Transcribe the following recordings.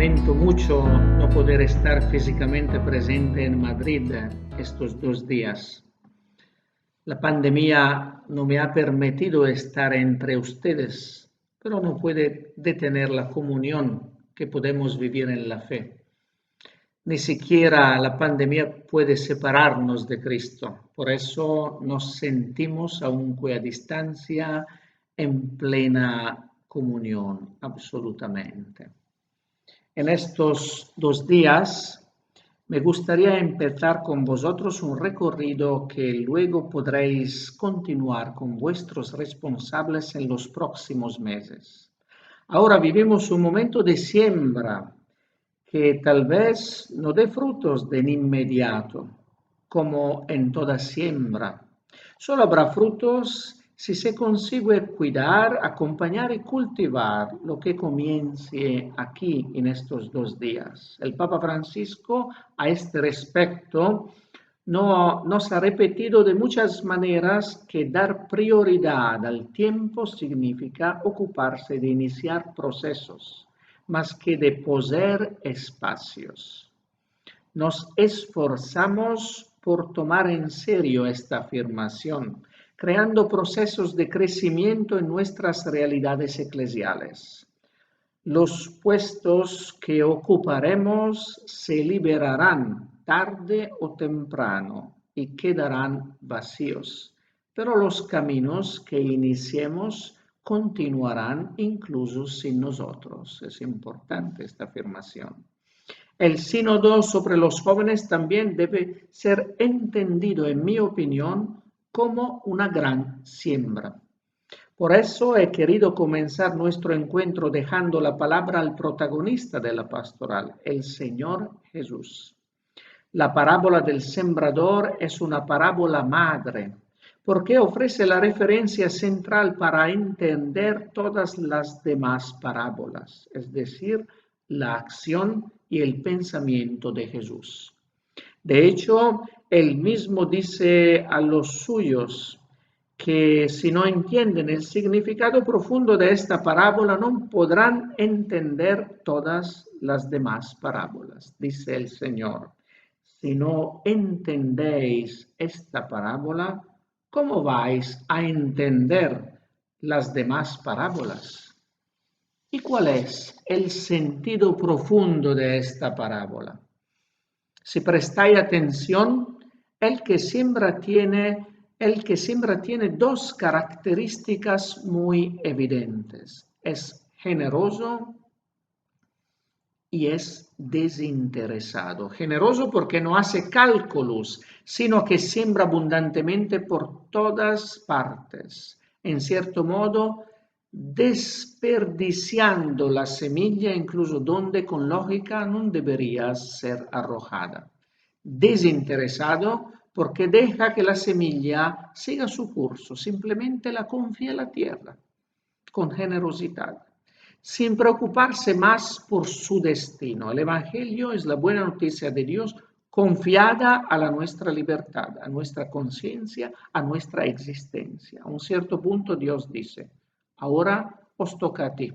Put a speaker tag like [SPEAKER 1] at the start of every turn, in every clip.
[SPEAKER 1] Lamento mucho no poder estar físicamente presente en Madrid estos 2 días. La pandemia no me ha permitido estar entre ustedes, pero no puede detener la comunión que podemos vivir en la fe. Ni siquiera la pandemia puede separarnos de Cristo. Por eso nos sentimos aunque a distancia en plena comunión, absolutamente. En estos 2 días me gustaría empezar con vosotros un recorrido que luego podréis continuar con vuestros responsables en los próximos meses. Ahora vivimos un momento de siembra que tal vez no dé frutos de inmediato, como en toda siembra. Solo habrá frutos si se consigue cuidar, acompañar y cultivar lo que comience aquí en estos 2 días. El Papa Francisco a este respecto nos ha repetido de muchas maneras que dar prioridad al tiempo significa ocuparse de iniciar procesos, más que de poseer espacios. Nos esforzamos por tomar en serio esta afirmación, creando procesos de crecimiento en nuestras realidades eclesiales. Los puestos que ocuparemos se liberarán tarde o temprano y quedarán vacíos, pero los caminos que iniciemos continuarán incluso sin nosotros. Es importante esta afirmación. El sínodo sobre los jóvenes también debe ser entendido, en mi opinión, como una gran siembra. Por eso he querido comenzar nuestro encuentro dejando la palabra al protagonista de la pastoral, el Señor Jesús. La parábola del sembrador es una parábola madre, porque ofrece la referencia central para entender todas las demás parábolas, es decir, la acción y el pensamiento de Jesús. De hecho, él mismo dice a los suyos que si no entienden el significado profundo de esta parábola, no podrán entender todas las demás parábolas. Dice el Señor, si no entendéis esta parábola, ¿cómo vais a entender las demás parábolas? ¿Y cuál es el sentido profundo de esta parábola? Si prestáis atención, el que siembra tiene dos características muy evidentes. Es generoso y es desinteresado. Generoso porque no hace cálculos, sino que siembra abundantemente por todas partes. En cierto modo, desperdiciando la semilla incluso donde con lógica no debería ser arrojada. Desinteresado porque deja que la semilla siga su curso, simplemente la confía en la tierra, con generosidad, sin preocuparse más por su destino. El Evangelio es la buena noticia de Dios confiada a nuestra libertad, a nuestra conciencia, a nuestra existencia. A un cierto punto Dios dice, ahora os toca a ti,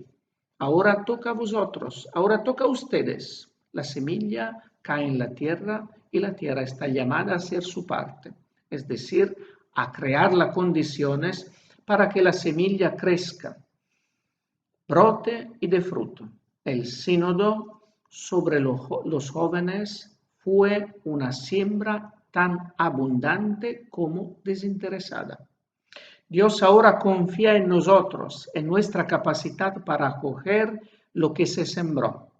[SPEAKER 1] ahora toca a vosotros, ahora toca a ustedes. La semilla cae en la tierra y la tierra está llamada a hacer su parte, es decir, a crear las condiciones para que la semilla crezca, brote y dé fruto. El sínodo sobre los jóvenes fue una siembra tan abundante como desinteresada. Dios ahora confía en nosotros, en nuestra capacidad para acoger lo que se sembró.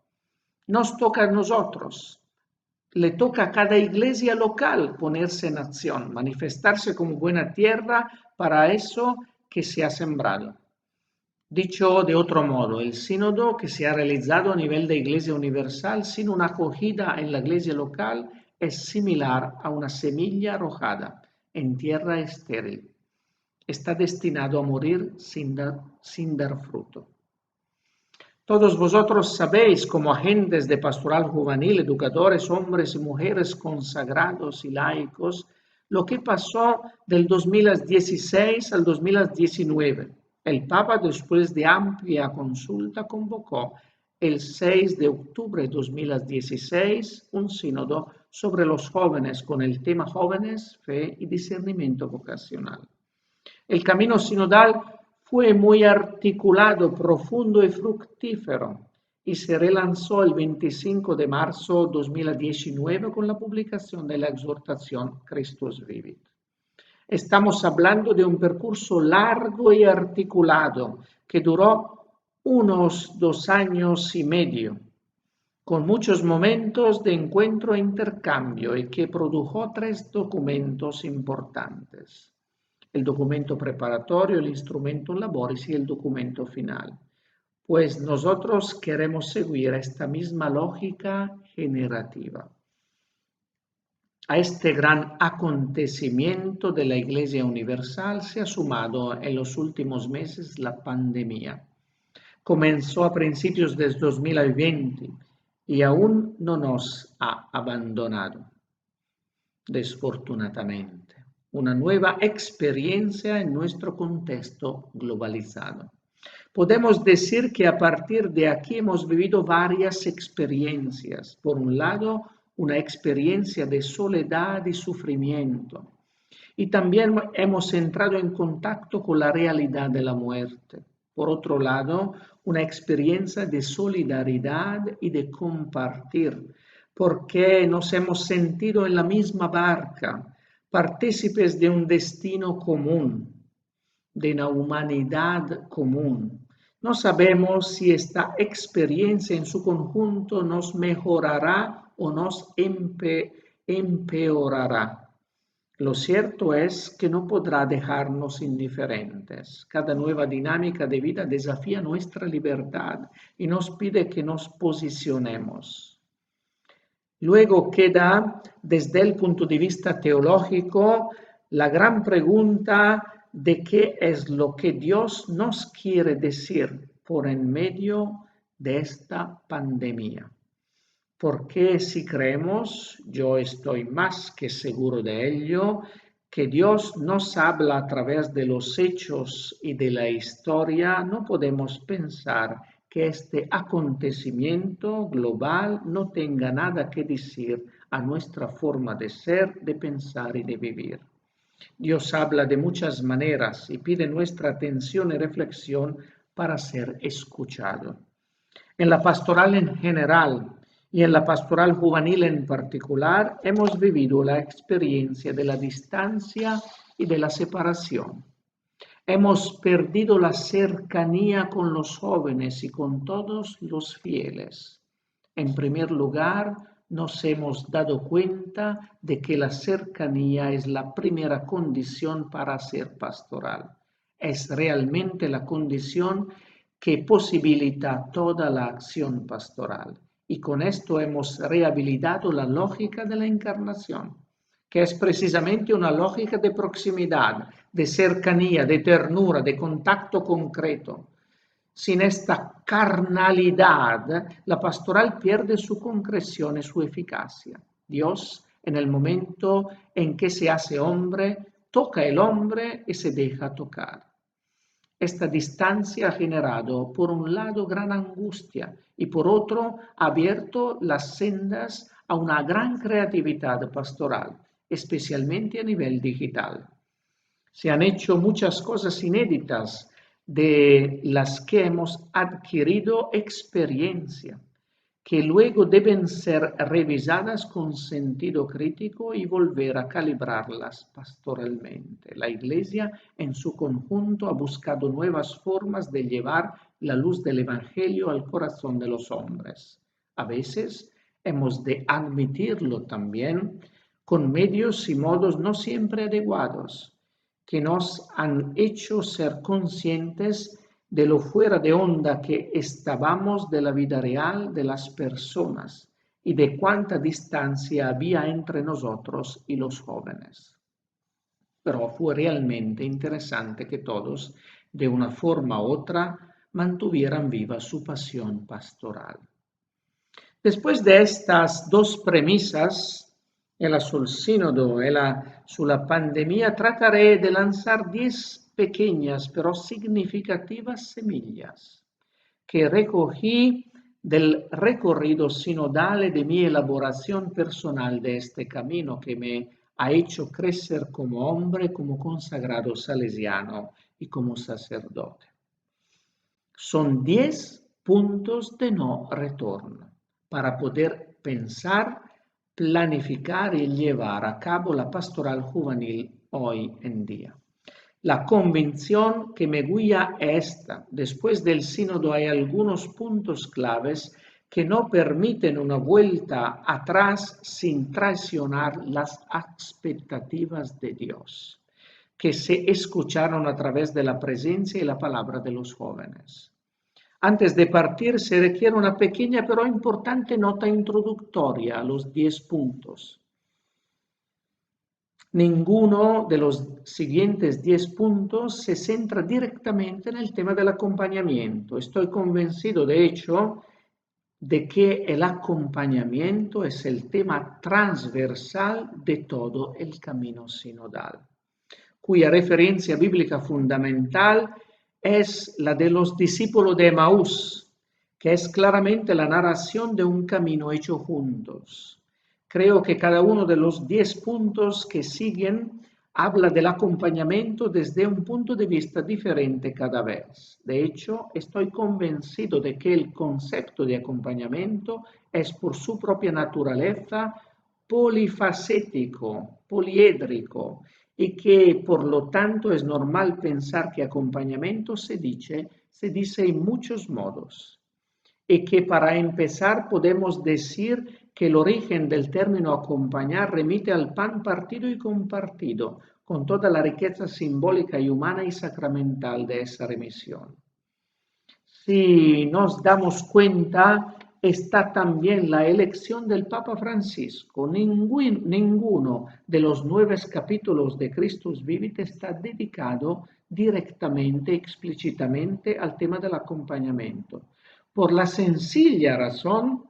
[SPEAKER 1] Nos toca a nosotros, le toca a cada iglesia local ponerse en acción, manifestarse como buena tierra para eso que se ha sembrado. Dicho de otro modo, el sínodo que se ha realizado a nivel de Iglesia Universal sin una acogida en la iglesia local es similar a una semilla arrojada en tierra estéril. Está destinado a morir sin dar fruto. Todos vosotros sabéis, como agentes de pastoral juvenil, educadores, hombres y mujeres consagrados y laicos, lo que pasó del 2016 al 2019. El Papa, después de amplia consulta, convocó el 6 de octubre de 2016 un sínodo sobre los jóvenes con el tema Jóvenes, Fe y Discernimiento Vocacional. El camino sinodal fue muy articulado, profundo y fructífero y se relanzó el 25 de marzo de 2019 con la publicación de la exhortación Christus Vivit. Estamos hablando de un percurso largo y articulado que duró unos 2 años y medio, con muchos momentos de encuentro e intercambio y que produjo 3 documentos importantes. El documento preparatorio, el instrumentum laboris y el documento final. Pues nosotros queremos seguir esta misma lógica generativa. A este gran acontecimiento de la Iglesia Universal se ha sumado en los últimos meses la pandemia. Comenzó a principios del 2020 y aún no nos ha abandonado, desfortunadamente. Una nueva experiencia en nuestro contexto globalizado. Podemos decir que a partir de aquí hemos vivido varias experiencias. Por un lado, una experiencia de soledad y sufrimiento. Y también hemos entrado en contacto con la realidad de la muerte. Por otro lado, una experiencia de solidaridad y de compartir, porque nos hemos sentido en la misma barca, partícipes de un destino común, de una humanidad común. No sabemos si esta experiencia en su conjunto nos mejorará o nos empeorará. Lo cierto es que no podrá dejarnos indiferentes. Cada nueva dinámica de vida desafía nuestra libertad y nos pide que nos posicionemos. Luego queda, desde el punto de vista teológico, la gran pregunta de qué es lo que Dios nos quiere decir por en medio de esta pandemia. Porque si creemos, yo estoy más que seguro de ello, que Dios nos habla a través de los hechos y de la historia, no podemos pensar que este acontecimiento global no tenga nada que decir a nuestra forma de ser, de pensar y de vivir. Dios habla de muchas maneras y pide nuestra atención y reflexión para ser escuchado. En la pastoral en general y en la pastoral juvenil en particular, hemos vivido la experiencia de la distancia y de la separación. Hemos perdido la cercanía con los jóvenes y con todos los fieles. En primer lugar, nos hemos dado cuenta de que la cercanía es la primera condición para ser pastoral. Es realmente la condición que posibilita toda la acción pastoral. Y con esto hemos rehabilitado la lógica de la encarnación, que es precisamente una lógica de proximidad, de cercanía, de ternura, de contacto concreto. Sin esta carnalidad, la pastoral pierde su concreción y su eficacia. Dios, en el momento en que se hace hombre, toca el hombre y se deja tocar. Esta distancia ha generado, por un lado, gran angustia y por otro, ha abierto las sendas a una gran creatividad pastoral, especialmente a nivel digital. Se han hecho muchas cosas inéditas de las que hemos adquirido experiencia, que luego deben ser revisadas con sentido crítico y volver a calibrarlas pastoralmente. La Iglesia en su conjunto ha buscado nuevas formas de llevar la luz del Evangelio al corazón de los hombres. A veces hemos de admitirlo también con medios y modos no siempre adecuados, que nos han hecho ser conscientes de lo fuera de onda que estábamos de la vida real de las personas y de cuánta distancia había entre nosotros y los jóvenes. Pero fue realmente interesante que todos, de una forma u otra, mantuvieran viva su pasión pastoral. Después de estas dos premisas, sul sínodo e sulla pandemia, trataré de lanzar 10 pequeñas pero significativas semillas que recogí del recorrido sinodal y de mi elaboración personal de este camino que me ha hecho crecer como hombre, como consagrado salesiano y como sacerdote. Son 10 puntos de no retorno para poder pensar, planificar y llevar a cabo la pastoral juvenil hoy en día. La convicción que me guía es esta. Después del sínodo hay algunos puntos claves que no permiten una vuelta atrás sin traicionar las expectativas de Dios, que se escucharon a través de la presencia y la palabra de los jóvenes. Antes de partir se requiere una pequeña pero importante nota introductoria a los 10 puntos. Ninguno de los siguientes 10 puntos se centra directamente en el tema del acompañamiento. Estoy convencido, de hecho, de que el acompañamiento es el tema transversal de todo el camino sinodal, cuya referencia bíblica fundamental es la de los discípulos de Emaús, que es claramente la narración de un camino hecho juntos. Creo que cada uno de los 10 puntos que siguen habla del acompañamiento desde un punto de vista diferente cada vez. De hecho, estoy convencido de que el concepto de acompañamiento es por su propia naturaleza polifacético, poliédrico, y que por lo tanto es normal pensar que acompañamiento se dice en muchos modos. Y que para empezar podemos decir que el origen del término acompañar remite al pan partido y compartido, con toda la riqueza simbólica y humana y sacramental de esa remisión. Si nos damos cuenta, está también la elección del Papa Francisco. Ninguno de los 9 capítulos de Christus Vivit está dedicado directamente, explícitamente al tema del acompañamiento, por la sencilla razón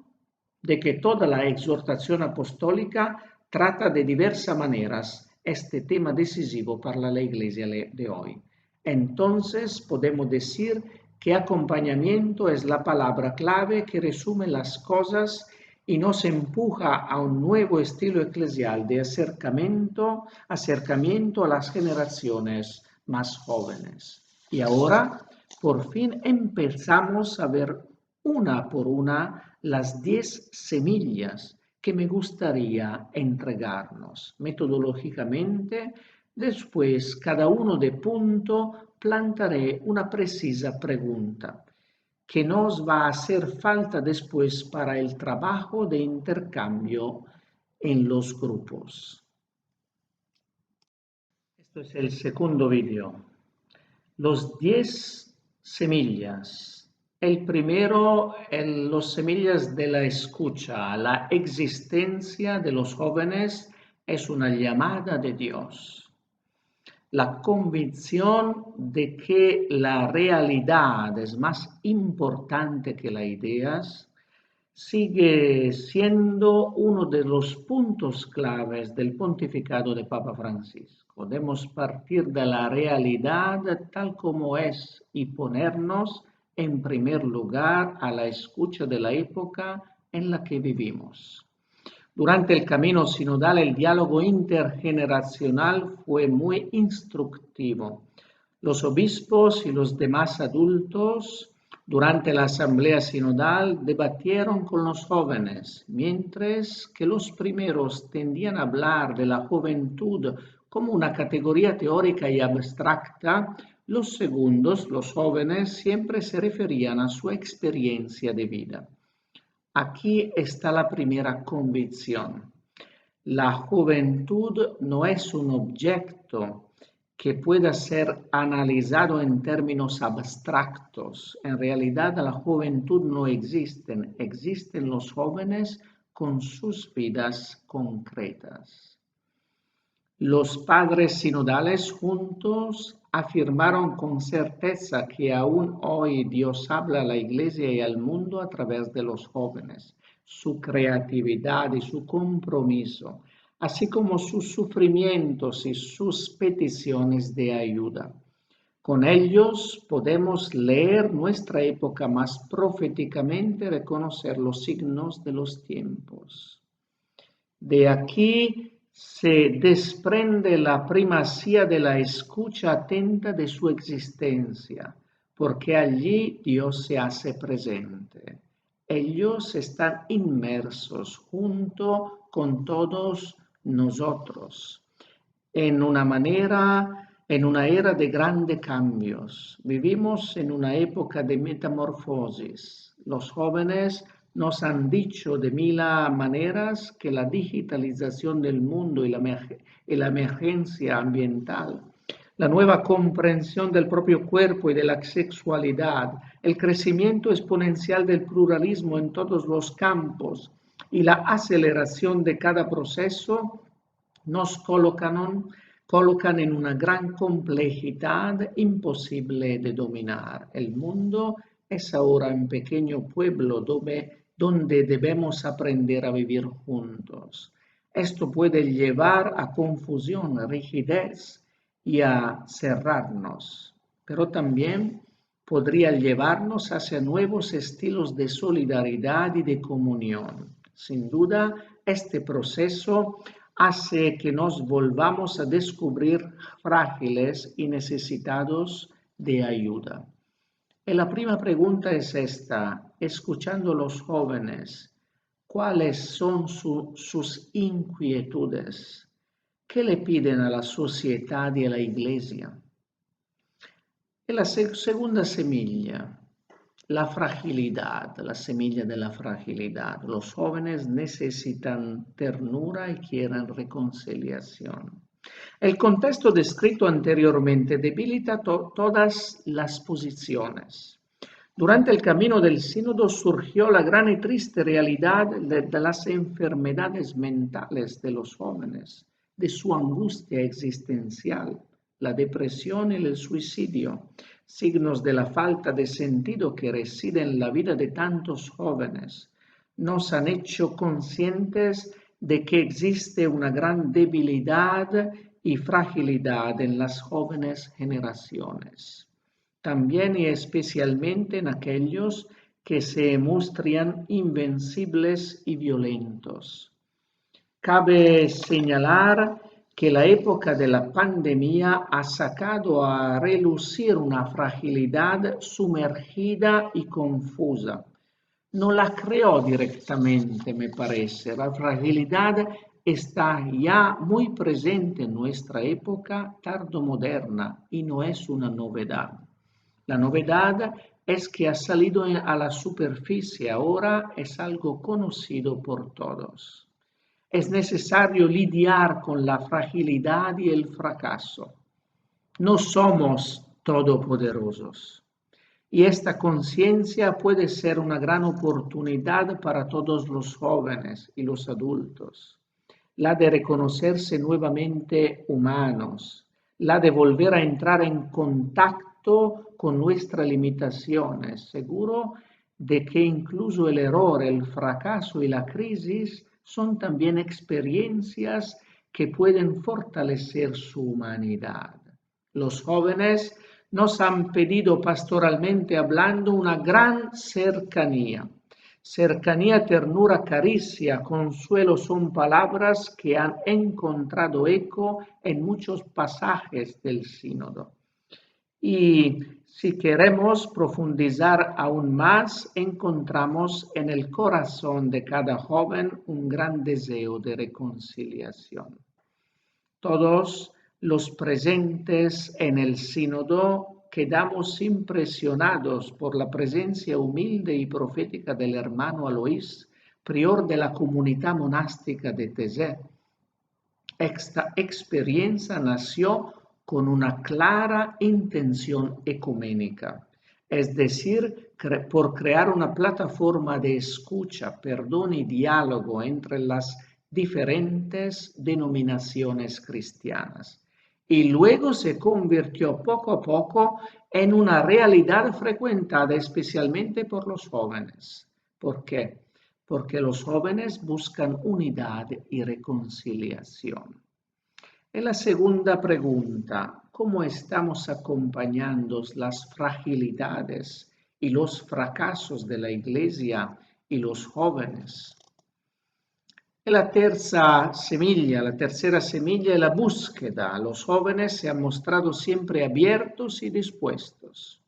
[SPEAKER 1] de que toda la exhortación apostólica trata de diversas maneras este tema decisivo para la Iglesia de hoy. Entonces podemos decir que acompañamiento es la palabra clave que resume las cosas y nos empuja a un nuevo estilo eclesial de acercamiento a las generaciones más jóvenes. Y ahora, por fin, empezamos a ver una por una las 10 semillas que me gustaría entregarnos metodológicamente. Después, cada uno de punto, plantaré una precisa pregunta que nos va a hacer falta después para el trabajo de intercambio en los grupos. Esto es el segundo vídeo. Los 10 semillas. El primero, los semillas de la escucha. La existencia de los jóvenes es una llamada de Dios. La convicción de que la realidad es más importante que las ideas sigue siendo uno de los puntos claves del pontificado de Papa Francisco. Debemos partir de la realidad tal como es y ponernos en primer lugar a la escucha de la época en la que vivimos. Durante el camino sinodal, el diálogo intergeneracional fue muy instructivo. Los obispos y los demás adultos durante la asamblea sinodal debatieron con los jóvenes, mientras que los primeros tendían a hablar de la juventud como una categoría teórica y abstracta, los segundos, los jóvenes, siempre se referían a su experiencia de vida. Aquí está la primera convicción. La juventud no es un objeto que pueda ser analizado en términos abstractos. En realidad la juventud no existe, existen los jóvenes con sus vidas concretas. Los padres sinodales juntos afirmaron con certeza que aún hoy Dios habla a la Iglesia y al mundo a través de los jóvenes, su creatividad y su compromiso, así como sus sufrimientos y sus peticiones de ayuda. Con ellos podemos leer nuestra época más proféticamente, reconocer los signos de los tiempos. De aquí se desprende la primacía de la escucha atenta de su existencia, porque allí Dios se hace presente. Ellos están inmersos junto con todos nosotros en una era de grandes cambios. Vivimos en una época de metamorfosis. Los jóvenes nos han dicho de mil maneras que la digitalización del mundo y la emergencia ambiental, la nueva comprensión del propio cuerpo y de la sexualidad, el crecimiento exponencial del pluralismo en todos los campos y la aceleración de cada proceso nos colocan en una gran complejidad imposible de dominar. El mundo es ahora un pequeño pueblo donde debemos aprender a vivir juntos. Esto puede llevar a confusión, a rigidez y a cerrarnos, pero también podría llevarnos hacia nuevos estilos de solidaridad y de comunión. Sin duda, este proceso hace que nos volvamos a descubrir frágiles y necesitados de ayuda. Y la primera pregunta es esta, escuchando a los jóvenes, ¿cuáles son sus inquietudes? ¿Qué le piden a la sociedad y a la iglesia? Y la segunda semilla, la fragilidad, la semilla de la fragilidad. Los jóvenes necesitan ternura y quieren reconciliación. El contexto descrito anteriormente debilita todas las posiciones. Durante el camino del sínodo surgió la gran y triste realidad de las enfermedades mentales de los jóvenes, de su angustia existencial, la depresión y el suicidio, signos de la falta de sentido que reside en la vida de tantos jóvenes. Nos han hecho conscientes de que existe una gran debilidad y fragilidad en las jóvenes generaciones. También y especialmente en aquellos que se muestran invencibles y violentos. Cabe señalar que la época de la pandemia ha sacado a relucir una fragilidad sumergida y confusa. No la creó directamente, me parece. La fragilidad está ya muy presente en nuestra época tardomoderna y no es una novedad. La novedad es que ha salido a la superficie, ahora es algo conocido por todos. Es necesario lidiar con la fragilidad y el fracaso. No somos todopoderosos. Y esta conciencia puede ser una gran oportunidad para todos los jóvenes y los adultos. La de reconocerse nuevamente humanos, la de volver a entrar en contacto con nuestras limitaciones, seguro de que incluso el error, el fracaso y la crisis son también experiencias que pueden fortalecer su humanidad. Los jóvenes nos han pedido pastoralmente hablando una gran cercanía. Cercanía, ternura, caricia, consuelo son palabras que han encontrado eco en muchos pasajes del sínodo. Y si queremos profundizar aún más, encontramos en el corazón de cada joven un gran deseo de reconciliación. Todos los presentes en el sínodo quedamos impresionados por la presencia humilde y profética del hermano Aloís, prior de la comunidad monástica de Thésée. Esta experiencia nació con una clara intención ecuménica, es decir, por crear una plataforma de escucha, perdón y diálogo entre las diferentes denominaciones cristianas. Y luego se convirtió poco a poco en una realidad frecuentada especialmente por los jóvenes. ¿Por qué? Porque los jóvenes buscan unidad y reconciliación. Y la segunda pregunta, cómo estamos acompañando las fragilidades y los fracasos de la Iglesia y los jóvenes. Y la tercera semilla es la búsqueda. Los jóvenes se han mostrado siempre abiertos y dispuestos.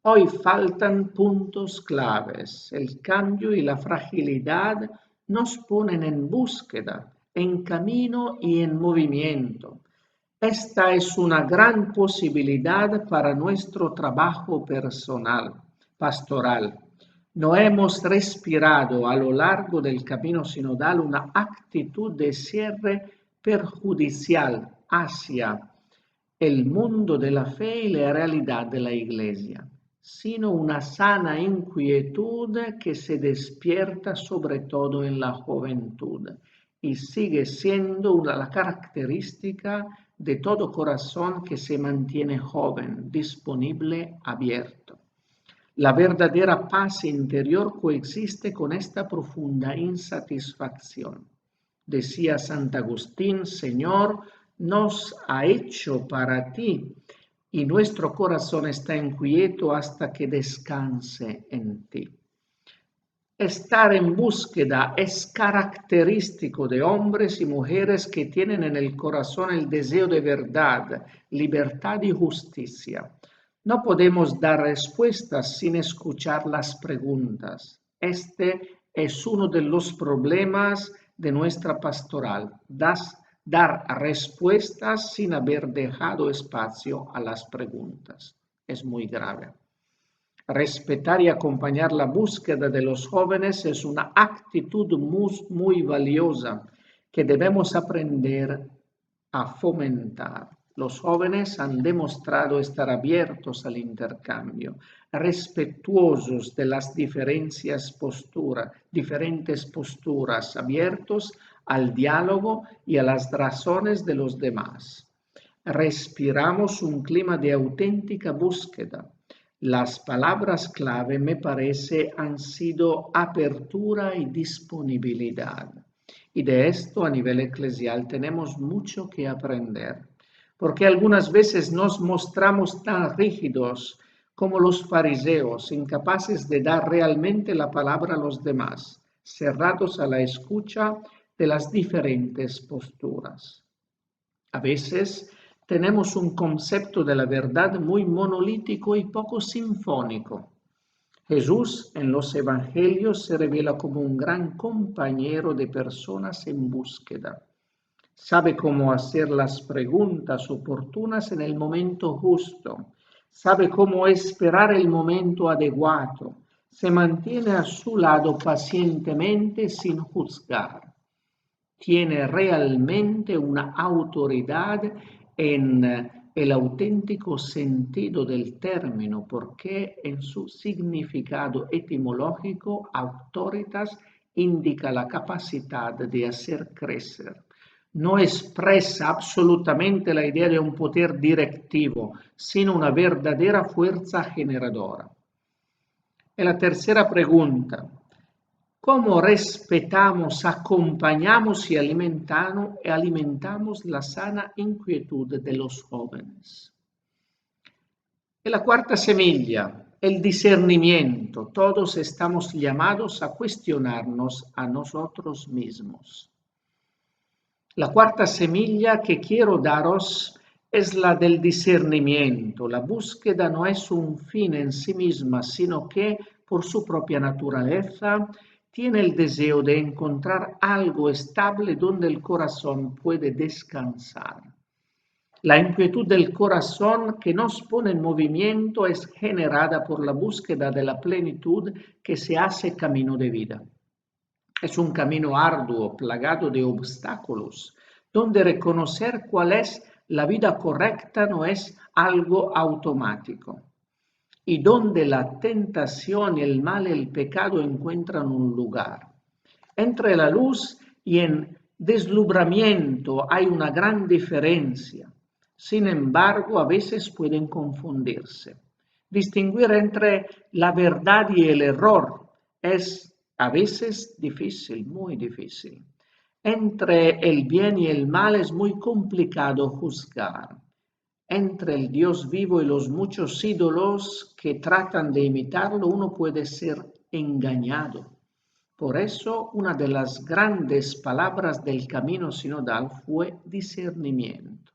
[SPEAKER 1] Hoy faltan puntos claves. El cambio y la fragilidad nos ponen en búsqueda, en camino y en movimiento. Esta es una gran posibilidad para nuestro trabajo personal, pastoral. No hemos respirado a lo largo del camino sinodal una actitud de cierre perjudicial hacia el mundo de la fe y la realidad de la Iglesia, sino una sana inquietud que se despierta sobre todo en la juventud y sigue siendo la característica de todo corazón que se mantiene joven, disponible, abierto. La verdadera paz interior coexiste con esta profunda insatisfacción. Decía Sant Agustín, Señor, nos ha hecho para ti y nuestro corazón está inquieto hasta que descanse en ti. Estar en búsqueda es característico de hombres y mujeres que tienen en el corazón el deseo de verdad, libertad y justicia. No podemos dar respuestas sin escuchar las preguntas. Este es uno de los problemas de nuestra pastoral, dar respuestas sin haber dejado espacio a las preguntas. Es muy grave. Respetar y acompañar la búsqueda de los jóvenes es una actitud muy valiosa que debemos aprender a fomentar. Los jóvenes han demostrado estar abiertos al intercambio, respetuosos de las diferentes posturas, abiertos al diálogo y a las razones de los demás. Respiramos un clima de auténtica búsqueda. Las palabras clave, me parece, han sido apertura y disponibilidad. Y de esto a nivel eclesial tenemos mucho que aprender, porque algunas veces nos mostramos tan rígidos como los fariseos, incapaces de dar realmente la palabra a los demás, cerrados a la escucha de las diferentes posturas. A veces tenemos un concepto de la verdad muy monolítico y poco sinfónico. Jesús en los evangelios se revela como un gran compañero de personas en búsqueda. Sabe cómo hacer las preguntas oportunas en el momento justo. Sabe cómo esperar el momento adecuado. Se mantiene a su lado pacientemente sin juzgar. Tiene realmente una autoridad en el auténtico sentido del término, porque en su significado etimológico, autoritas indica la capacidad de hacer crecer. No expresa absolutamente la idea de un poder directivo, sino una verdadera fuerza generadora. Y la tercera pregunta: ¿cómo respetamos, acompañamos y alimentamos la sana inquietud de los jóvenes? Y la cuarta semilla, el discernimiento. Todos estamos llamados a cuestionarnos a nosotros mismos. La cuarta semilla que quiero daros es la del discernimiento. La búsqueda no es un fin en sí misma, sino que por su propia naturaleza tiene el deseo de encontrar algo estable donde el corazón puede descansar. La inquietud del corazón que nos pone en movimiento es generada por la búsqueda de la plenitud que se hace camino de vida. Es un camino arduo, plagado de obstáculos, donde reconocer cuál es la vida correcta no es algo automático, y donde la tentación, el mal, el pecado encuentran un lugar. Entre la luz y el deslumbramiento hay una gran diferencia. Sin embargo, a veces pueden confundirse. Distinguir entre la verdad y el error es a veces difícil, muy difícil. Entre el bien y el mal es muy complicado juzgar. entre el Dios vivo y los muchos ídolos que tratan de imitarlo, uno puede ser engañado. Por eso, una de las grandes palabras del camino sinodal fue discernimiento.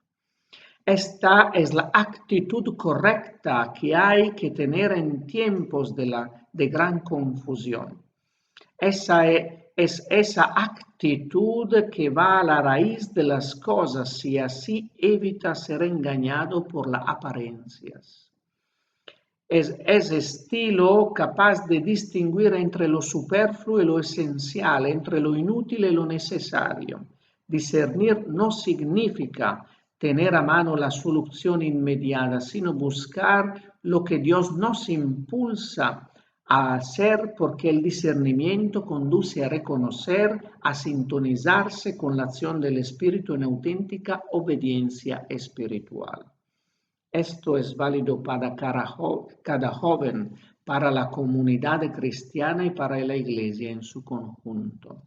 [SPEAKER 1] Esta es la actitud correcta que hay que tener en tiempos de gran confusión. Es esa actitud que va a la raíz de las cosas y así evita ser engañado por las apariencias. Es ese estilo capaz de distinguir entre lo superfluo y lo esencial, entre lo inútil y lo necesario. Discernir no significa tener a mano la solución inmediata, sino buscar lo que Dios nos impulsa a hacer, porque el discernimiento conduce a reconocer, a sintonizarse con la acción del Espíritu en auténtica obediencia espiritual. Esto es válido para cada joven, para la comunidad cristiana y para la Iglesia en su conjunto.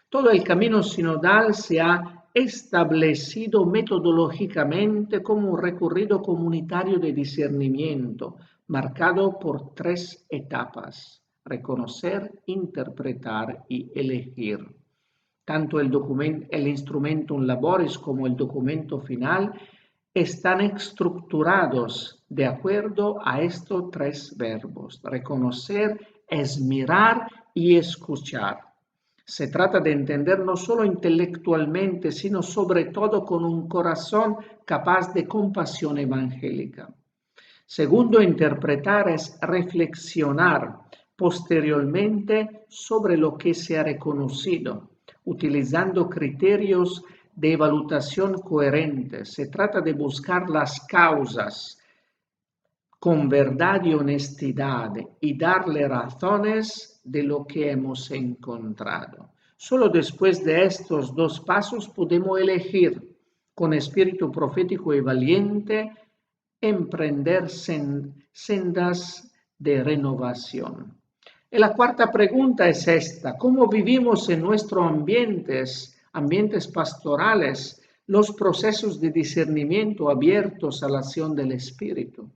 [SPEAKER 1] Todo el camino sinodal se ha establecido metodológicamente como un recorrido comunitario de discernimiento, marcado por 3 etapas: reconocer, interpretar y elegir. Tanto el instrumentum laboris como el documento final están estructurados de acuerdo a estos 3 verbos. Reconocer es mirar y escuchar. Se trata de entender no solo intelectualmente, sino sobre todo con un corazón capaz de compasión evangélica. Segundo, interpretar es reflexionar posteriormente sobre lo que se ha reconocido, utilizando criterios de evaluación coherentes. Se trata de buscar las causas con verdad y honestidad y darle razones de lo que hemos encontrado. Solo después de estos 2 pasos podemos elegir con espíritu profético y valiente emprender sendas de renovación. Y la cuarta pregunta es esta: ¿cómo vivimos en nuestros ambientes pastorales, los procesos de discernimiento abiertos a la acción del Espíritu?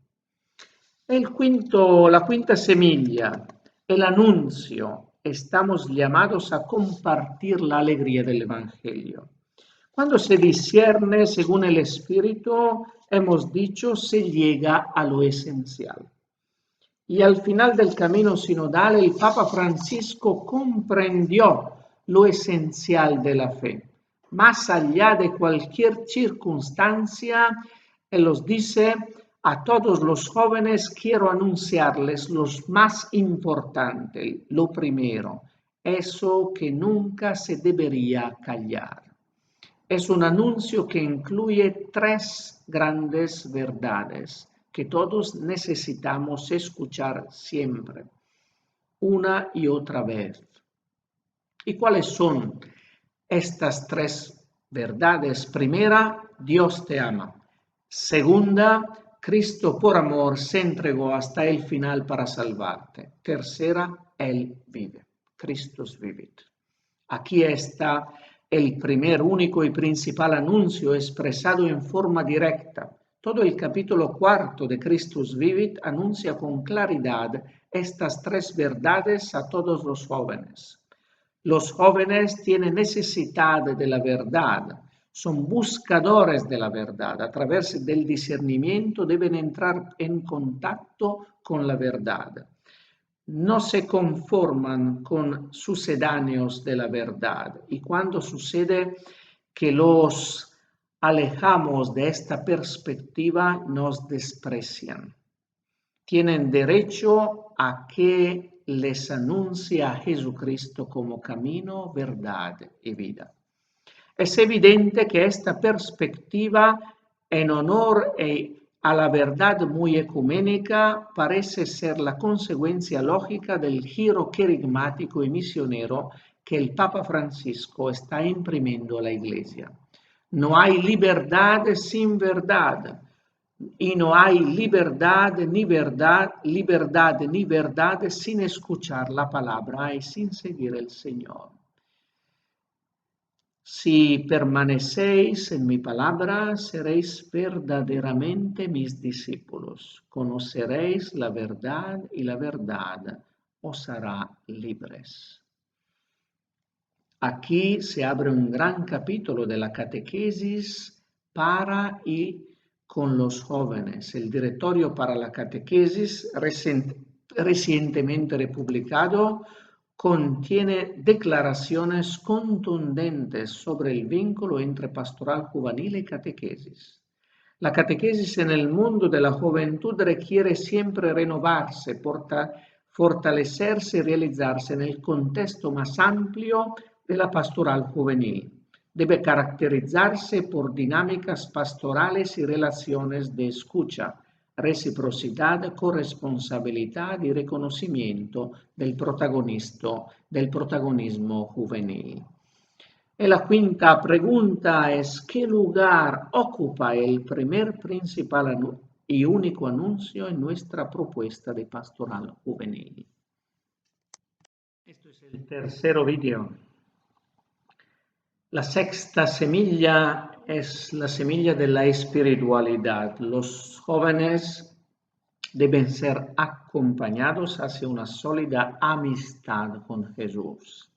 [SPEAKER 1] La quinta semilla, el anuncio. Estamos llamados a compartir la alegría del Evangelio. Cuando se discierne según el Espíritu, hemos dicho, se llega a lo esencial. Y al final del camino sinodal, el Papa Francisco comprendió lo esencial de la fe. Más allá de cualquier circunstancia, él los dice: a todos los jóvenes quiero anunciarles lo más importante, lo primero, eso que nunca se debería callar. Es un anuncio que incluye 3 grandes verdades que todos necesitamos escuchar siempre, una y otra vez. ¿Y cuáles son estas 3 verdades? Primera, Dios te ama. Segunda, Cristo por amor se entregó hasta el final para salvarte. Tercera, Él vive. Christus vivit. Aquí está el primer, único y principal anuncio expresado en forma directa. Todo el capítulo 4 de Christus Vivit anuncia con claridad estas 3 verdades a todos los jóvenes. Los jóvenes tienen necesidad de la verdad, son buscadores de la verdad. A través del discernimiento deben entrar en contacto con la verdad. No se conforman con sucedáneos de la verdad, y cuando sucede que los alejamos de esta perspectiva, nos desprecian. Tienen derecho a que les anuncie a Jesucristo como camino, verdad y vida. Es evidente que esta perspectiva, en honor a la verdad muy ecuménica, parece ser la consecuencia lógica del giro querigmático y misionero que el Papa Francisco está imprimiendo a la Iglesia. No hay libertad sin verdad, y no hay libertad ni verdad sin escuchar la palabra y sin seguir el Señor. Si permanecéis en mi palabra, seréis verdaderamente mis discípulos. Conoceréis la verdad y la verdad os hará libres. Aquí se abre un gran capítulo de la catequesis para y con los jóvenes. El Directorio para la Catequesis, recientemente republicado, contiene declaraciones contundentes sobre el vínculo entre pastoral juvenil y catequesis. La catequesis en el mundo de la juventud requiere siempre renovarse, fortalecerse y realizarse en el contexto más amplio de la pastoral juvenil. Debe caracterizarse por dinámicas pastorales y relaciones de escucha, reciprocidad, corresponsabilidad y reconocimiento del protagonismo juvenil. Y la quinta pregunta es: ¿qué lugar ocupa el primer principal y único anuncio en nuestra propuesta de pastoral juvenil? Esto es el tercer vídeo. La sexta semilla es la semilla de la espiritualidad. Los jóvenes deben ser acompañados hacia una sólida amistad con Jesús.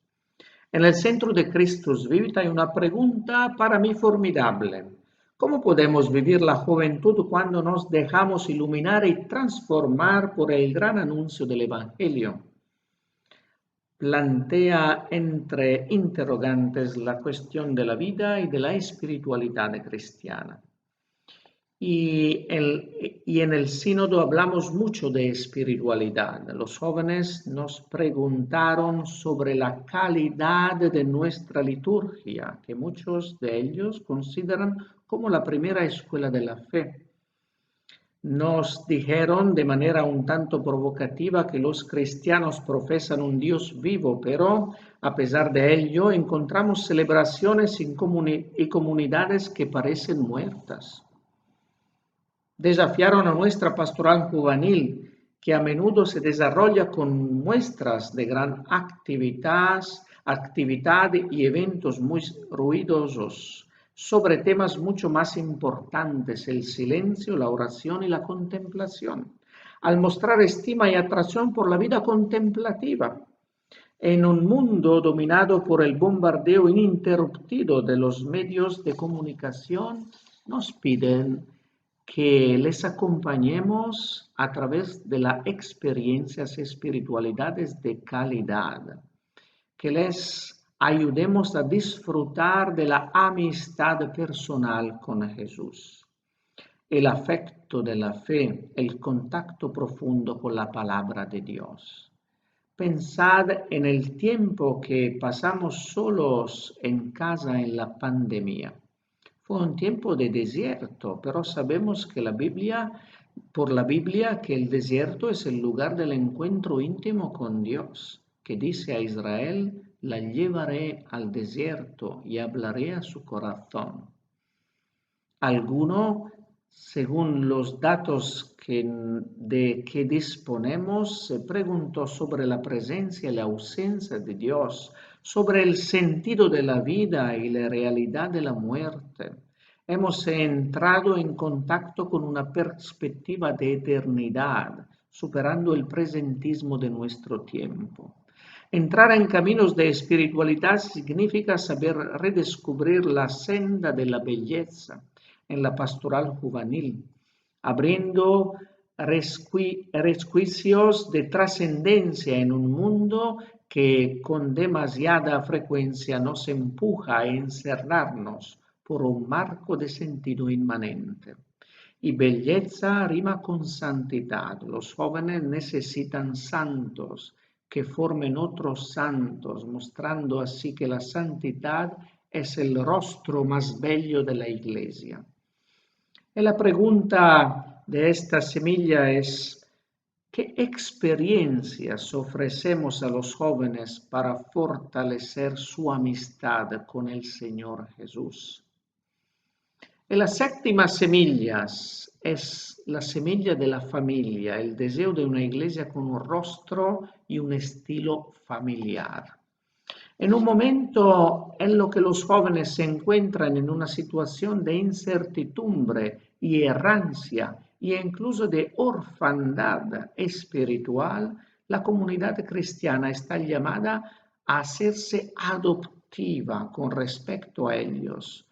[SPEAKER 1] En el centro de Christus Vivit hay una pregunta para mí formidable. ¿Cómo podemos vivir la juventud cuando nos dejamos iluminar y transformar por el gran anuncio del Evangelio? Plantea entre interrogantes la cuestión de la vida y de la espiritualidad cristiana. Y en el sínodo hablamos mucho de espiritualidad. Los jóvenes nos preguntaron sobre la calidad de nuestra liturgia, que muchos de ellos consideran como la primera escuela de la fe. Nos dijeron de manera un tanto provocativa que los cristianos profesan un Dios vivo, pero a pesar de ello encontramos celebraciones y comunidades que parecen muertas. Desafiaron a nuestra pastoral juvenil, que a menudo se desarrolla con muestras de gran actividad y eventos muy ruidosos, sobre temas mucho más importantes: el silencio, la oración y la contemplación, al mostrar estima y atracción por la vida contemplativa. En un mundo dominado por el bombardeo ininterrumpido de los medios de comunicación, nos piden que les acompañemos a través de las experiencias espiritualidades de calidad, que les ayudemos a disfrutar de la amistad personal con Jesús, el afecto de la fe, el contacto profundo con la palabra de Dios. Pensad en el tiempo que pasamos solos en casa en la pandemia. Fue un tiempo de desierto, pero sabemos que por la Biblia, que el desierto es el lugar del encuentro íntimo con Dios, que dice a Israel: la llevaré al desierto y hablaré a su corazón. Alguno, según los datos de que disponemos, se preguntó sobre la presencia y la ausencia de Dios, sobre el sentido de la vida y la realidad de la muerte. Hemos entrado en contacto con una perspectiva de eternidad, superando el presentismo de nuestro tiempo. Entrar en caminos de espiritualidad significa saber redescubrir la senda de la belleza en la pastoral juvenil, abriendo resquicios de trascendencia en un mundo que con demasiada frecuencia nos empuja a encerrarnos por un marco de sentido inmanente. Y belleza rima con santidad. Los jóvenes necesitan santos que formen otros santos, mostrando así que la santidad es el rostro más bello de la Iglesia. Y la pregunta de esta semilla es: ¿qué experiencias ofrecemos a los jóvenes para fortalecer su amistad con el Señor Jesús? Y la séptima semilla es la semilla de la familia, el deseo de una iglesia con un rostro y un estilo familiar. En un momento en lo que los jóvenes se encuentran en una situación de incertidumbre y errancia e incluso de orfandad espiritual, la comunidad cristiana está llamada a hacerse adoptiva con respecto a ellos,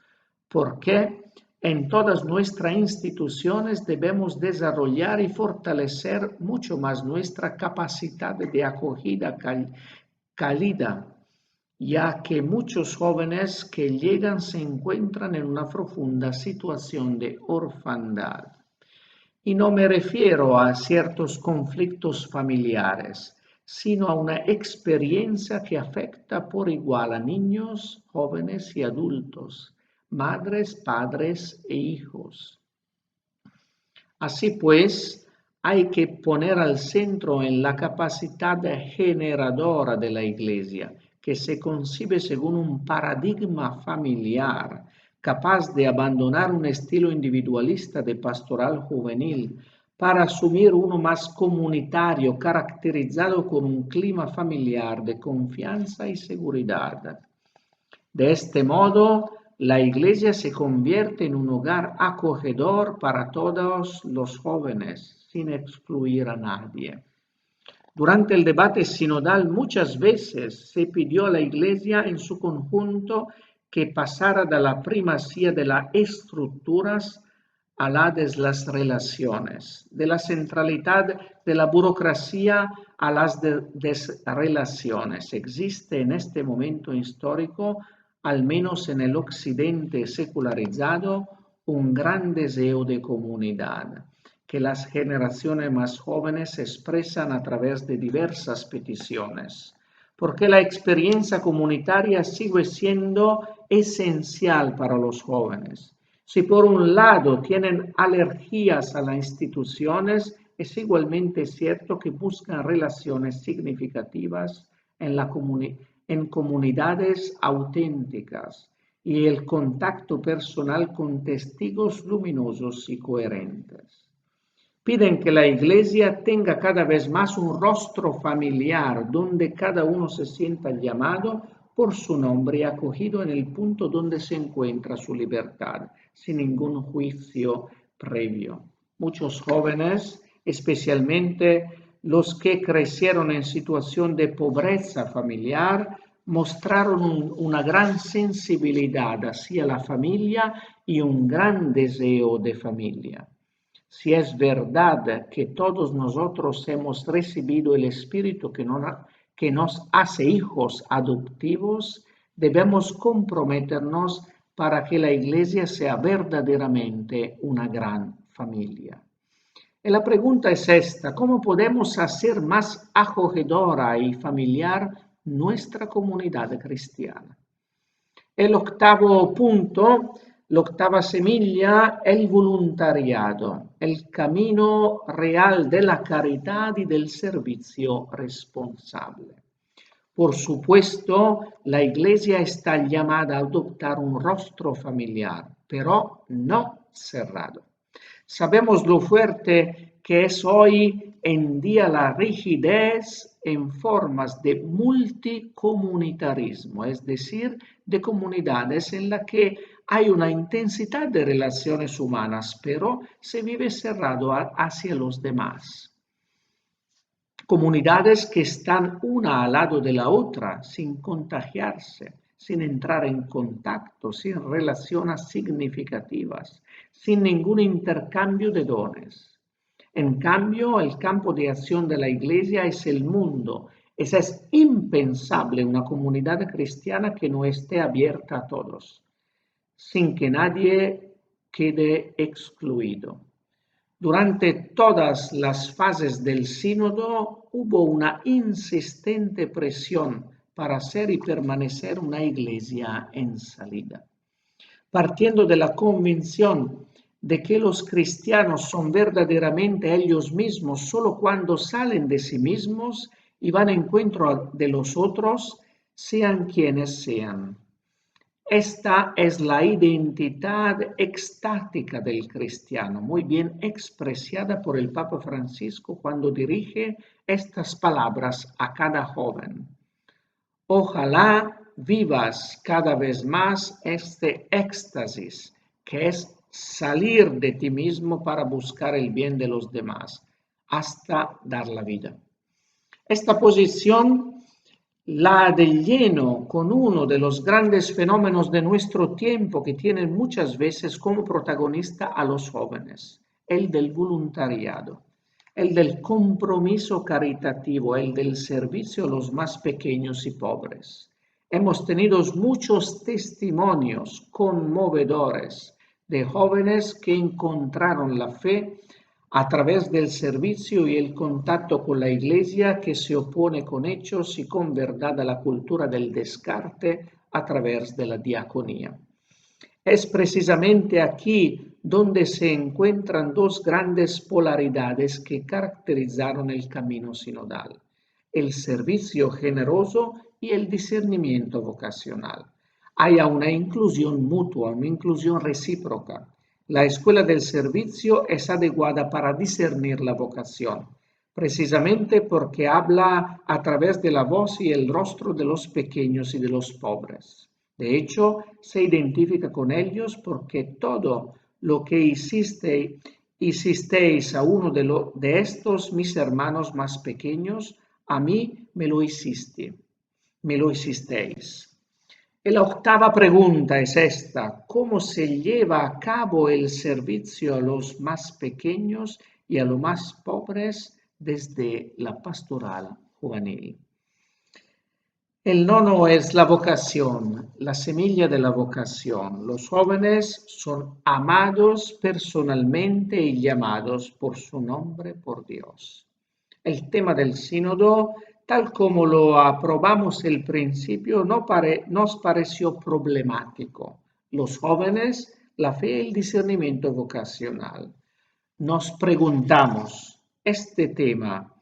[SPEAKER 1] porque en todas nuestras instituciones debemos desarrollar y fortalecer mucho más nuestra capacidad de acogida cálida, ya que muchos jóvenes que llegan se encuentran en una profunda situación de orfandad. Y no me refiero a ciertos conflictos familiares, sino a una experiencia que afecta por igual a niños, jóvenes y adultos, madres, padres e hijos. Así pues, hay que poner al centro en la capacidad generadora de la Iglesia, que se concibe según un paradigma familiar, capaz de abandonar un estilo individualista de pastoral juvenil para asumir uno más comunitario, caracterizado por un clima familiar de confianza y seguridad. De este modo, la Iglesia se convierte en un hogar acogedor para todos los jóvenes, sin excluir a nadie. Durante el debate sinodal muchas veces se pidió a la Iglesia en su conjunto que pasara de la primacía de las estructuras a la de las relaciones, de la centralidad de la burocracia a las desrelaciones. Existe en este momento histórico, al menos en el occidente secularizado, un gran deseo de comunidad que las generaciones más jóvenes expresan a través de diversas peticiones, porque la experiencia comunitaria sigue siendo esencial para los jóvenes. Si por un lado tienen alergias a las instituciones, es igualmente cierto que buscan relaciones significativas en comunidades auténticas y el contacto personal con testigos luminosos y coherentes. Piden que la Iglesia tenga cada vez más un rostro familiar donde cada uno se sienta llamado por su nombre y acogido en el punto donde se encuentra su libertad, sin ningún juicio previo. Muchos jóvenes, especialmente los que crecieron en situación de pobreza familiar, mostraron una gran sensibilidad hacia la familia y un gran deseo de familia. Si es verdad que todos nosotros hemos recibido el Espíritu que nos hace hijos adoptivos, debemos comprometernos para que la Iglesia sea verdaderamente una gran familia. Y la pregunta es esta: ¿cómo podemos hacer más acogedora y familiar nuestra comunidad cristiana? El octavo punto, la octava semilla, el voluntariado, el camino real de la caridad y del servicio responsable. Por supuesto, la Iglesia está llamada a adoptar un rostro familiar, pero no cerrado. Sabemos lo fuerte que es hoy en día la rigidez en formas de multicomunitarismo, es decir, de comunidades en las que hay una intensidad de relaciones humanas, pero se vive cerrado hacia los demás. Comunidades que están una al lado de la otra, sin contagiarse, sin entrar en contacto, sin relaciones significativas, sin ningún intercambio de dones. En cambio, el campo de acción de la Iglesia es el mundo. Es impensable una comunidad cristiana que no esté abierta a todos, sin que nadie quede excluido. Durante todas las fases del sínodo hubo una insistente presión para ser y permanecer una iglesia en salida. Partiendo de la convicción de que los cristianos son verdaderamente ellos mismos solo cuando salen de sí mismos y van en encuentro de los otros, sean quienes sean. Esta es la identidad extática del cristiano, muy bien expresada por el Papa Francisco cuando dirige estas palabras a cada joven. Ojalá vivas cada vez más este éxtasis, que es salir de ti mismo para buscar el bien de los demás, hasta dar la vida. Esta posición la de lleno con uno de los grandes fenómenos de nuestro tiempo que tienen muchas veces como protagonista a los jóvenes, el del voluntariado, el del compromiso caritativo, el del servicio a los más pequeños y pobres. Hemos tenido muchos testimonios conmovedores de jóvenes que encontraron la fe a través del servicio y el contacto con la Iglesia que se opone con hechos y con verdad a la cultura del descarte a través de la diaconía. Es precisamente aquí donde se encuentran dos grandes polaridades que caracterizaron el camino sinodal: el servicio generoso y el discernimiento vocacional. Haya una inclusión mutua, una inclusión recíproca. La escuela del servicio es adecuada para discernir la vocación, precisamente porque habla a través de la voz y el rostro de los pequeños y de los pobres. De hecho, se identifica con ellos porque todo lo que hicisteis a uno de estos mis hermanos más pequeños, a mí me lo hicisteis. Y la octava pregunta es esta: ¿cómo se lleva a cabo el servicio a los más pequeños y a los más pobres desde la pastoral juvenil? El nono es la vocación, la semilla de la vocación. Los jóvenes son amados personalmente y llamados por su nombre por Dios. El tema del sínodo, tal como lo aprobamos al principio, nos pareció problemático. Los jóvenes, la fe y el discernimiento vocacional. Nos preguntamos, este tema,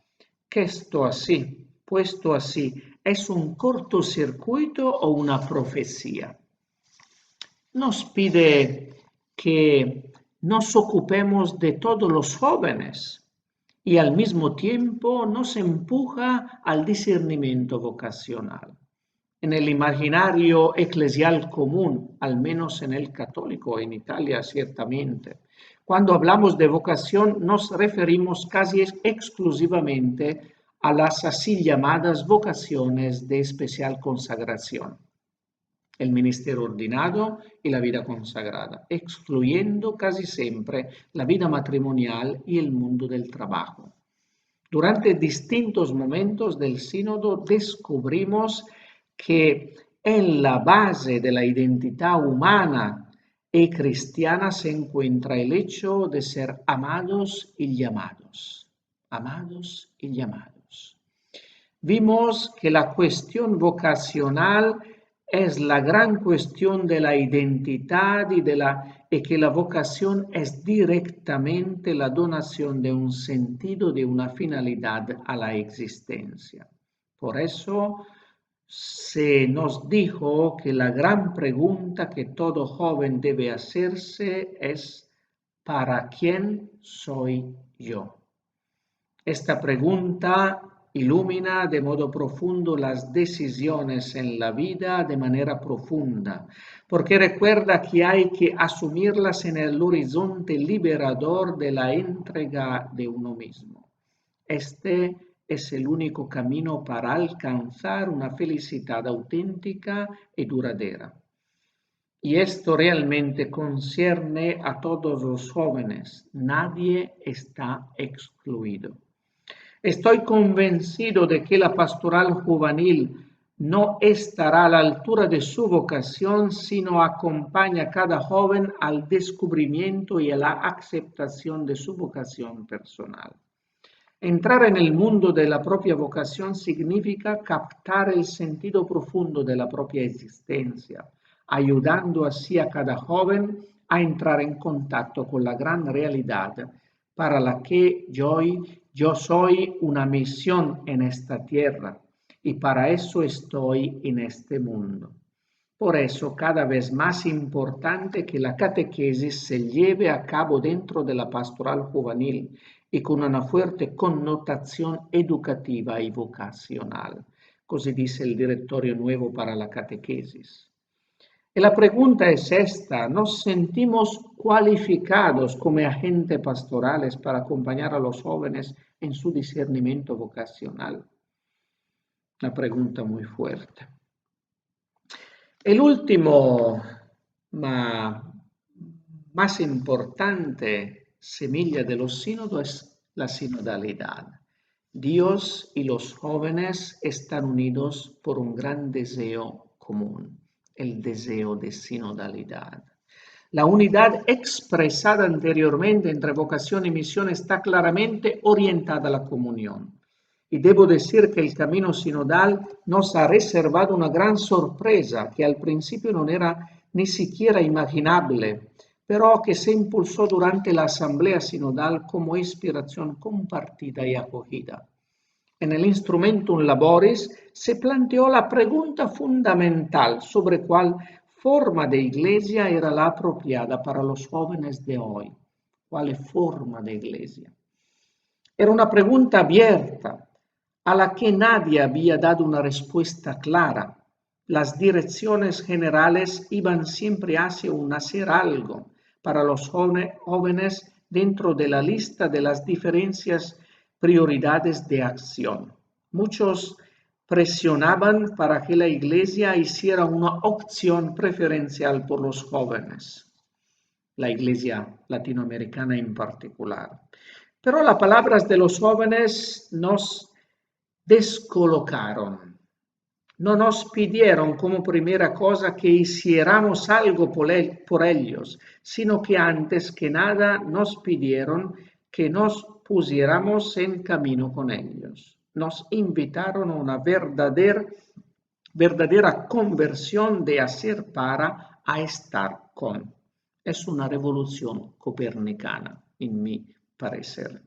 [SPEAKER 1] ¿qué esto así, puesto así, es un cortocircuito o una profecía? Nos pide que nos ocupemos de todos los jóvenes y al mismo tiempo nos empuja al discernimiento vocacional. En el imaginario eclesial común, al menos en el católico, en Italia ciertamente, cuando hablamos de vocación nos referimos casi exclusivamente a las así llamadas vocaciones de especial consagración, el ministerio ordinado y la vida consagrada, excluyendo casi siempre la vida matrimonial y el mundo del trabajo. Durante distintos momentos del sínodo descubrimos que en la base de la identidad humana y cristiana se encuentra el hecho de ser amados y llamados. Amados y llamados. Vimos que la cuestión vocacional es la gran cuestión de la identidad y que la vocación es directamente la donación de un sentido, de una finalidad a la existencia. Por eso se nos dijo que la gran pregunta que todo joven debe hacerse es: ¿para quién soy yo? Esta pregunta ilumina de modo profundo las decisiones en la vida de manera profunda, porque recuerda que hay que asumirlas en el horizonte liberador de la entrega de uno mismo. Este es el único camino para alcanzar una felicidad auténtica y duradera. Y esto realmente concierne a todos los jóvenes. Nadie está excluido. Estoy convencido de que la pastoral juvenil no estará a la altura de su vocación si no acompaña a cada joven al descubrimiento y a la aceptación de su vocación personal. Entrar en el mundo de la propia vocación significa captar el sentido profundo de la propia existencia, ayudando así a cada joven a entrar en contacto con la gran realidad para la que yo soy una misión en esta tierra y para eso estoy en este mundo. Por eso, cada vez más importante que la catequesis se lleve a cabo dentro de la pastoral juvenil y con una fuerte connotación educativa y vocacional, così dice el directorio nuevo para la catequesis. Y la pregunta es esta: ¿nos sentimos cualificados como agentes pastorales para acompañar a los jóvenes en su discernimiento vocacional? Una pregunta muy fuerte. El último, más importante semilla de los sínodos es la sinodalidad. Dios y los jóvenes están unidos por un gran deseo común, el deseo de sinodalidad. La unidad expresada anteriormente entre vocación y misión está claramente orientada a la comunión. Y debo decir que el camino sinodal nos ha reservado una gran sorpresa que al principio no era ni siquiera imaginable, pero que se impulsó durante la asamblea sinodal como inspiración compartida y acogida. En el Instrumentum Laboris se planteó la pregunta fundamental sobre cuál forma de iglesia era la apropiada para los jóvenes de hoy. ¿Cuál forma de iglesia? Era una pregunta abierta a la que nadie había dado una respuesta clara. Las direcciones generales iban siempre hacia un hacer algo para los jóvenes dentro de la lista de las diferentes prioridades de acción. Muchos presionaban para que la Iglesia hiciera una opción preferencial por los jóvenes, la Iglesia latinoamericana en particular. Pero las palabras de los jóvenes nos descolocaron. No nos pidieron como primera cosa que hiciéramos algo por ellos, sino que antes que nada nos pidieron que nos pusiéramos en camino con ellos. Nos invitaron a una verdadera conversión de hacer para a estar con. Es una revolución copernicana, en mi parecer.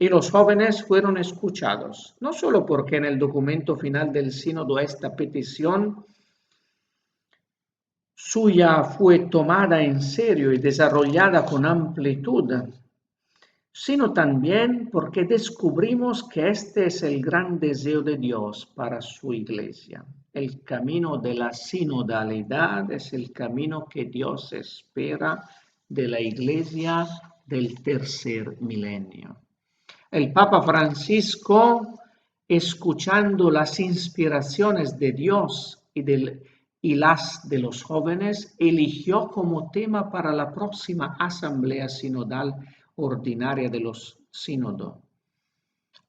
[SPEAKER 1] Y los jóvenes fueron escuchados, no solo porque en el documento final del sínodo esta petición suya fue tomada en serio y desarrollada con amplitud, sino también porque descubrimos que este es el gran deseo de Dios para su iglesia. El camino de la sinodalidad es el camino que Dios espera de la iglesia del tercer milenio. El Papa Francisco, escuchando las inspiraciones de Dios y las de los jóvenes, eligió como tema para la próxima Asamblea Sinodal Ordinaria de los Sínodos,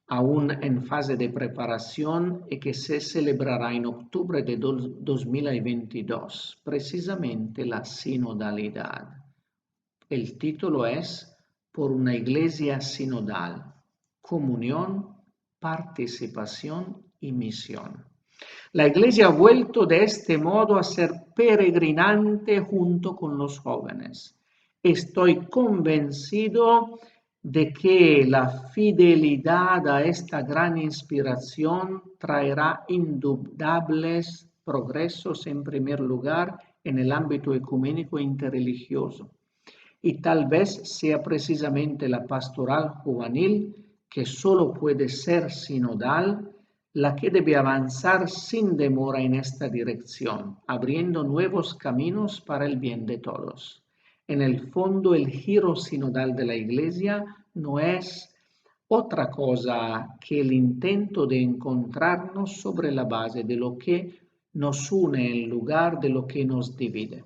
[SPEAKER 1] aún en fase de preparación y que se celebrará en octubre de 2022, precisamente la sinodalidad. El título es Por una Iglesia Sinodal. Comunión, participación y misión. La Iglesia ha vuelto de este modo a ser peregrinante junto con los jóvenes. Estoy convencido de que la fidelidad a esta gran inspiración traerá indudables progresos, en primer lugar, en el ámbito ecuménico e interreligioso. Y tal vez sea precisamente la pastoral juvenil, que solo puede ser sinodal, la que debe avanzar sin demora en esta dirección, abriendo nuevos caminos para el bien de todos. En el fondo, el giro sinodal de la Iglesia no es otra cosa que el intento de encontrarnos sobre la base de lo que nos une en lugar de lo que nos divide.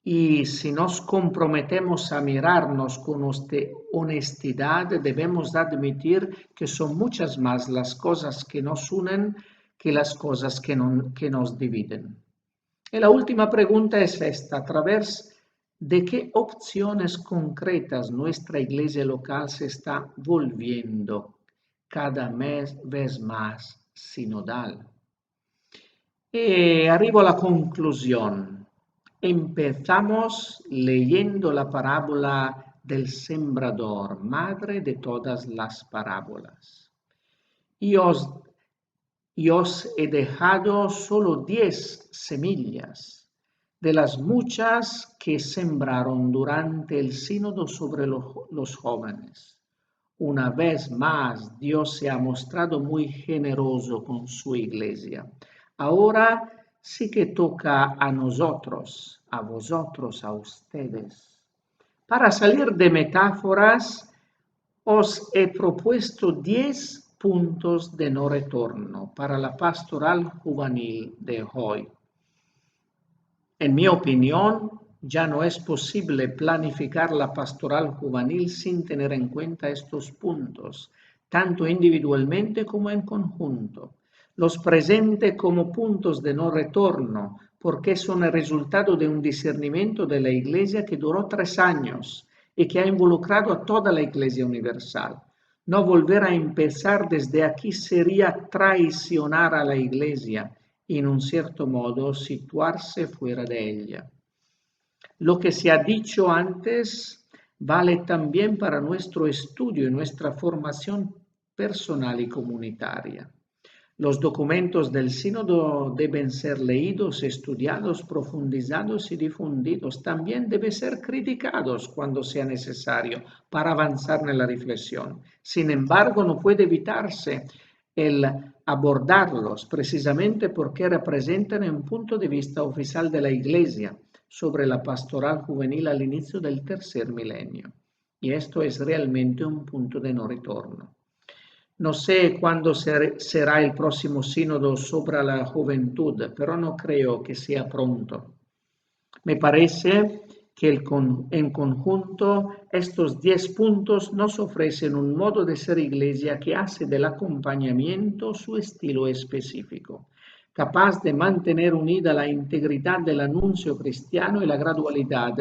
[SPEAKER 1] Y si nos comprometemos a mirarnos con honestidad, debemos admitir que son muchas más las cosas que nos unen que las cosas que nos dividen. Y la última pregunta es esta: ¿a través de qué opciones concretas nuestra iglesia local se está volviendo cada vez más sinodal? Y arribo a la conclusión. Empezamos leyendo la parábola del sembrador, madre de todas las parábolas. Y os he dejado solo 10 semillas de las muchas que sembraron durante el sínodo sobre los jóvenes. Una vez más, Dios se ha mostrado muy generoso con su iglesia. Ahora sí que toca a nosotros, a vosotros, a ustedes. Para salir de metáforas, os he propuesto 10 puntos de no retorno para la pastoral juvenil de hoy. En mi opinión, ya no es posible planificar la pastoral juvenil sin tener en cuenta estos puntos, tanto individualmente como en conjunto. Los presente como puntos de no retorno, porque son el resultado de un discernimiento de la Iglesia que duró 3 años y que ha involucrado a toda la Iglesia universal. No volver a empezar desde aquí sería traicionar a la Iglesia, in un cierto modo situarse fuera de ella. Lo que se ha dicho antes vale también para nuestro estudio y nuestra formación personal y comunitaria. Los documentos del sínodo deben ser leídos, estudiados, profundizados y difundidos. También deben ser criticados cuando sea necesario para avanzar en la reflexión. Sin embargo, no puede evitarse el abordarlos precisamente porque representan un punto de vista oficial de la Iglesia sobre la pastoral juvenil al inicio del tercer milenio. Y esto es realmente un punto de no retorno. No sé cuándo será el próximo sínodo sobre la juventud, pero no creo que sea pronto. Me parece que en conjunto estos 10 puntos nos ofrecen un modo de ser iglesia que hace del acompañamiento su estilo específico, capaz de mantener unida la integridad del anuncio cristiano y la gradualidad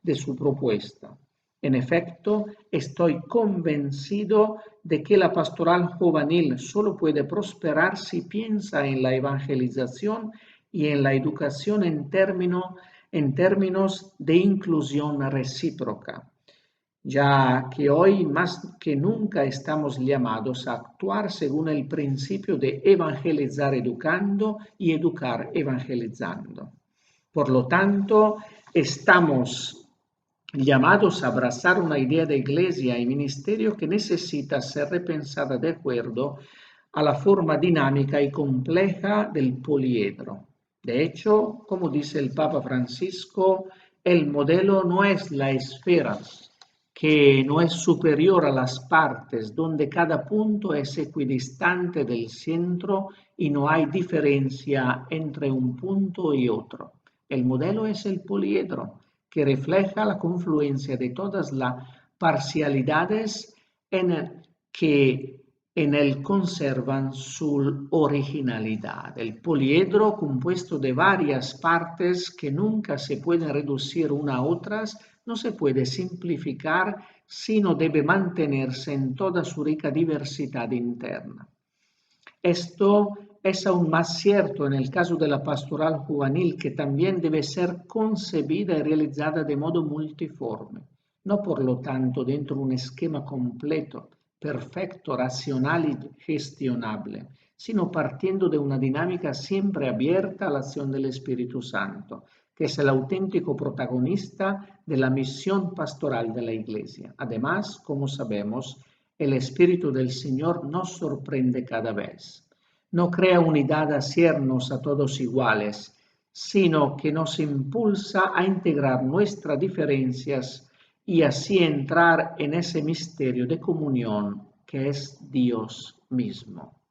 [SPEAKER 1] de su propuesta. En efecto, estoy convencido de que la pastoral juvenil solo puede prosperar si piensa en la evangelización y en la educación en términos de inclusión recíproca, ya que hoy más que nunca estamos llamados a actuar según el principio de evangelizar educando y educar evangelizando. Por lo tanto, estamos llamados a abrazar una idea de iglesia y ministerio que necesita ser repensada de acuerdo a la forma dinámica y compleja del poliedro. De hecho, como dice el Papa Francisco, el modelo no es la esfera, que no es superior a las partes, donde cada punto es equidistante del centro y no hay diferencia entre un punto y otro. El modelo es el poliedro, que refleja la confluencia de todas las parcialidades que en él conservan su originalidad. El poliedro, compuesto de varias partes que nunca se pueden reducir una a otras, no se puede simplificar, sino debe mantenerse en toda su rica diversidad interna. Esto es aún más cierto en el caso de la pastoral juvenil, que también debe ser concebida y realizada de modo multiforme, no por lo tanto dentro de un esquema completo, perfecto, racional y gestionable, sino partiendo de una dinámica siempre abierta a la acción del Espíritu Santo, que es el auténtico protagonista de la misión pastoral de la Iglesia. Además, como sabemos, el Espíritu del Señor nos sorprende cada vez. No crea unidad a hacernos a todos iguales, sino que nos impulsa a integrar nuestras diferencias y así entrar en ese misterio de comunión que es Dios mismo.